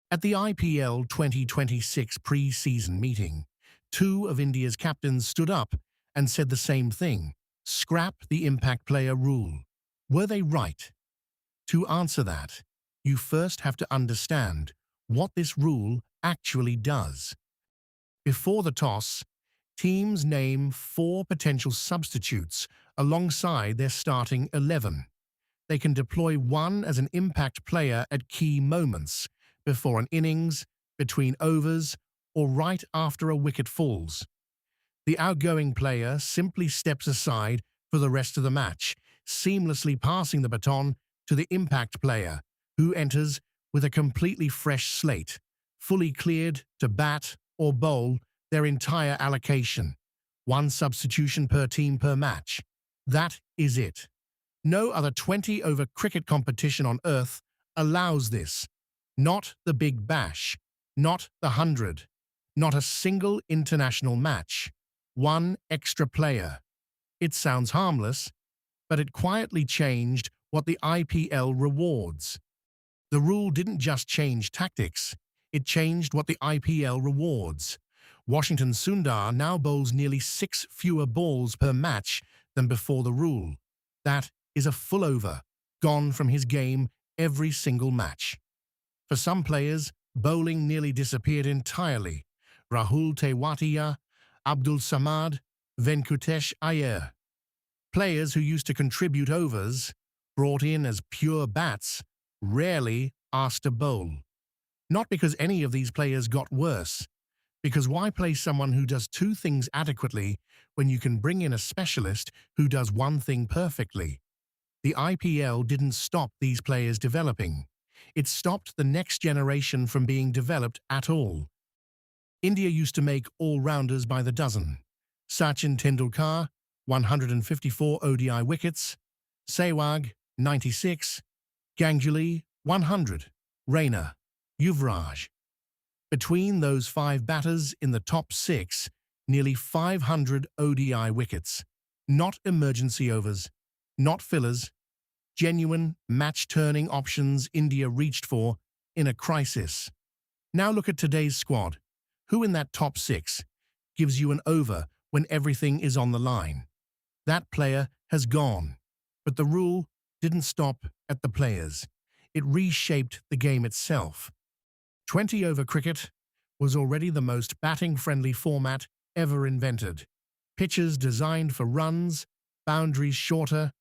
At the IPL 2026 pre-season meeting, two of India's captains stood up and said the same thing: scrap the impact player rule. Were they right? To answer that, you first have to understand what this rule actually does. Before the toss, teams name 4 potential substitutes alongside their starting 11. They can deploy one as an impact player at key moments, before an innings, between overs, or right after a wicket falls. The outgoing player simply steps aside for the rest of the match, seamlessly passing the baton to the impact player, who enters with a completely fresh slate, fully cleared to bat or bowl their entire allocation. 1 substitution per team per match. That is it. No other 20-over cricket competition on earth allows this. Not the Big Bash, not the 100, not a single international match. 1 extra player. It sounds harmless, but it quietly changed what the IPL rewards. The rule didn't just change tactics, it changed what the IPL rewards. Washington's Sundar now bowls nearly 6 fewer balls per match than before the rule. That is a full over, gone from his game every single match. For some players, bowling nearly disappeared entirely. Rahul Tewatia, Abdul Samad, Venkatesh Iyer. Players who used to contribute overs, brought in as pure bats, rarely asked to bowl. Not because any of these players got worse, because why play someone who does 2 things adequately when you can bring in a specialist who does 1 thing perfectly? The IPL didn't stop these players developing. It stopped the next generation from being developed at all. India used to make all-rounders by the dozen. Sachin Tendulkar, 154 ODI wickets. Sehwag, 96. Ganguly, 100. Raina, Yuvraj. Between those 5 batters in the top 6, nearly 500 ODI wickets. Not emergency overs, not fillers, genuine match-turning options India reached for in a crisis. Now look at today's squad. Who in that top 6 gives you an over when everything is on the line? That player has gone. But the rule didn't stop at the players. It reshaped the game itself. 20-over cricket was already the most batting-friendly format ever invented. Pitches designed for runs, boundaries shorter,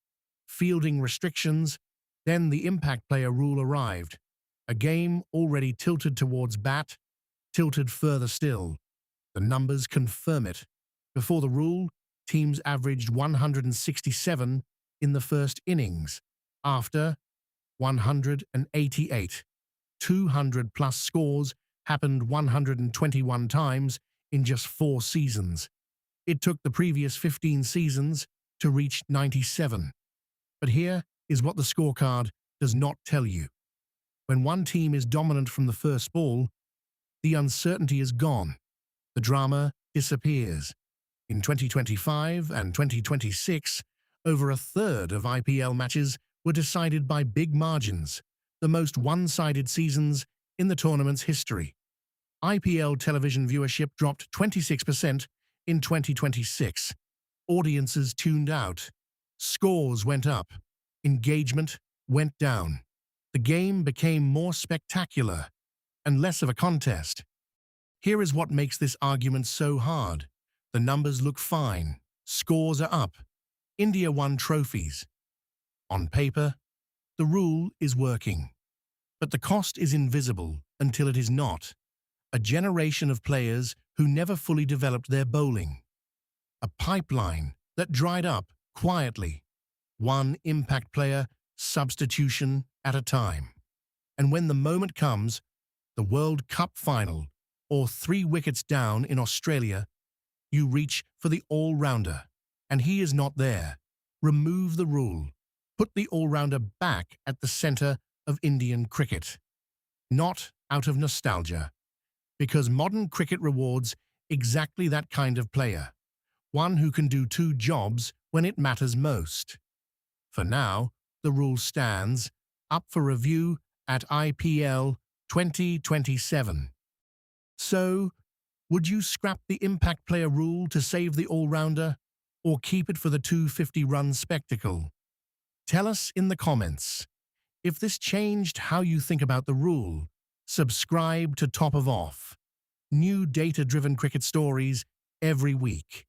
fielding restrictions. Then the impact player rule arrived. A game already tilted towards bat, tilted further still. The numbers confirm it. Before the rule, teams averaged 167 in the first innings. After, 188. 200-plus scores happened 121 times in just 4 seasons. It took the previous 15 seasons to reach 97. But here is what the scorecard does not tell you. When one team is dominant from the first ball, the uncertainty is gone. The drama disappears. In 2025 and 2026, over a third of IPL matches were decided by big margins, the most one-sided seasons in the tournament's history. IPL television viewership dropped 26% in 2026. Audiences tuned out. Scores went up. Engagement went down. The game became more spectacular and less of a contest. Here is what makes this argument so hard. The numbers look fine. Scores are up. India won trophies. On paper, the rule is working. But the cost is invisible until it is not. A generation of players who never fully developed their bowling. A pipeline that dried up quietly. 1 impact player substitution at a time. And when the moment comes, the World Cup final, or 3 wickets down in Australia, you reach for the all-rounder, and he is not there. Remove the rule. Put the all-rounder back at the center of Indian cricket. Not out of nostalgia, because modern cricket rewards exactly that kind of player. One who can do 2 jobs when it matters most. For now, the rule stands, up for review at IPL 2027. So, would you scrap the impact player rule to save the all-rounder, or keep it for the 250-run spectacle? Tell us in the comments. If this changed how you think about the rule, subscribe to Top of Off. New data-driven cricket stories every week.